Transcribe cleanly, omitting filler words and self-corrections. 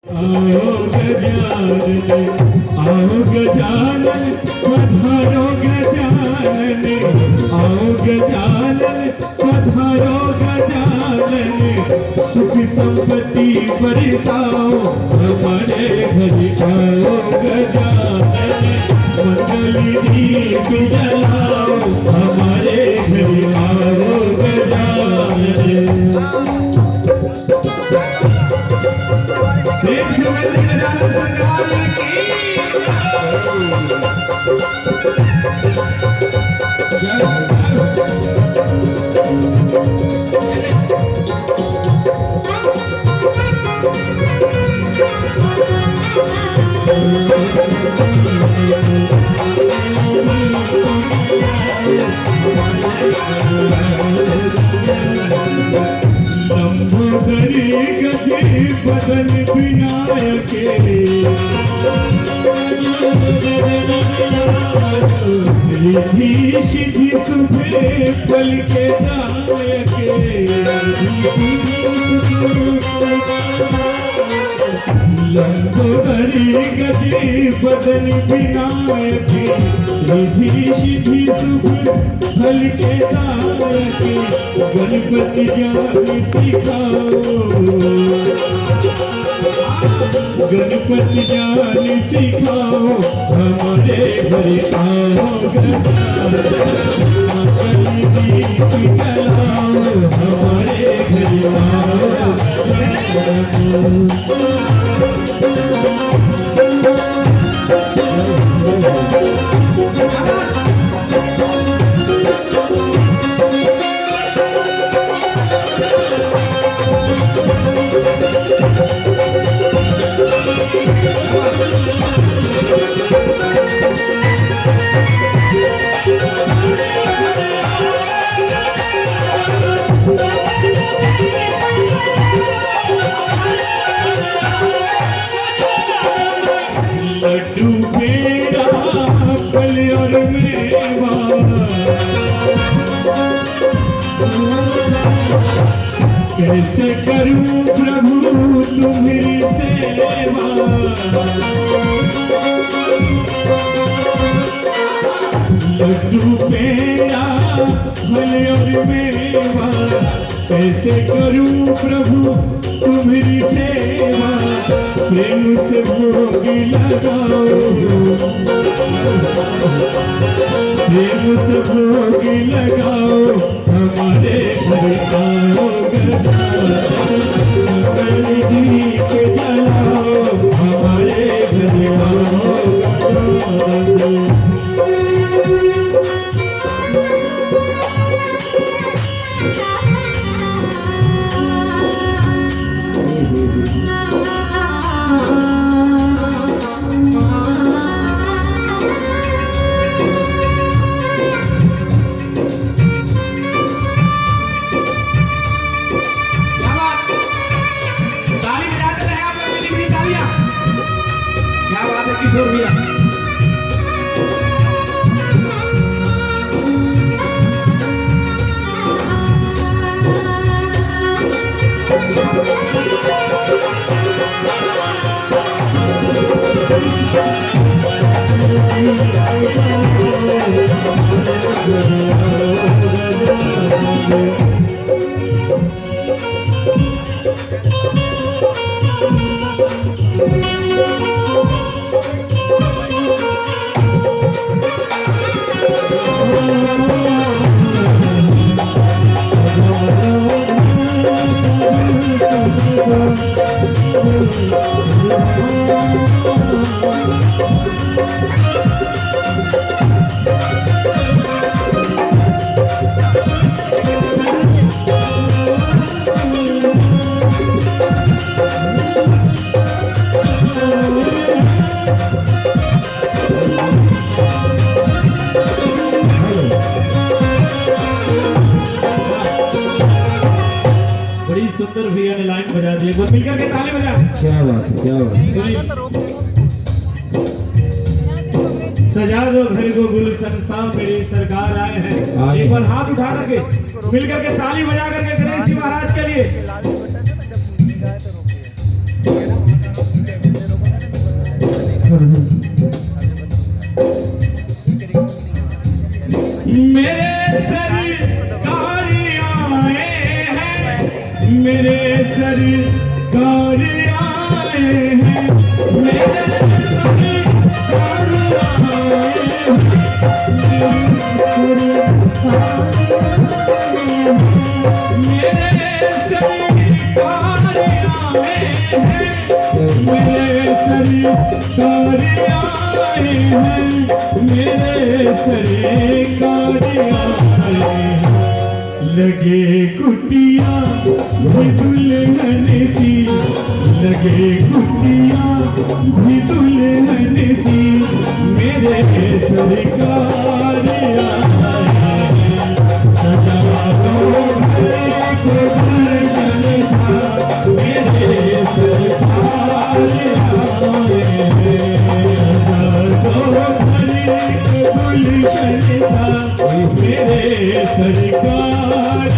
आओ गजानन पधारो गजानन, आओ गजानन पधारो गजानन, सुख संपत्ति बरसाओ हमारे घर आओ गजानन, मंगल दीप जलाओ हमारे घर आओ गजानन। लंबोदरी गजे बदन विनायके, रिद्धि सिद्धि शुभे फल के दायके, लंबोदरी गजे बदन विनायके, रिद्धि सिद्धि शुभ फल के दायके, गणपति ज्ञान सिखाओ, गणपति ज्ञान सिखाओ हमारे घर आओ गजानन, दीप जलाओ हमारे घर आओ लड्डू पेड़ा फल और मेवा, कैसे करूं प्रभु तुम्हारी सेवा, लड्डू पेड़ा फल और मेवा, कैसे करूं प्रभु तुम्हारी सेवा, प्रेम से भोग लगाओ, प्रेम से भोग लगाओ हमारे घर आओ गजानन, मंगल दीप जलाओ हमारे घर आओ गजानन। सुंदर भैया ने लाइन बजा दी, एक बार मिलकर के ताली बजा। क्या बात है, क्या बात है। सजा दो घर को गुलशन सा मेरी सरकार आए हैं। एक बार हाथ उठा करके मिलकर के ताली बजा करके गणेश जी महाराज के लिए। आए हैं, मेरे सरकार आए हैं। लगे कुटिया भी दुल्हन सी, लगे कुटिया भी दुल्हन सी, मेरे सरकार आए हैं। सजा दो घर को गुलशन सा, मेरे सरकार आए हैं। सजा दो घर को गुलशन सा, मेरे सरकार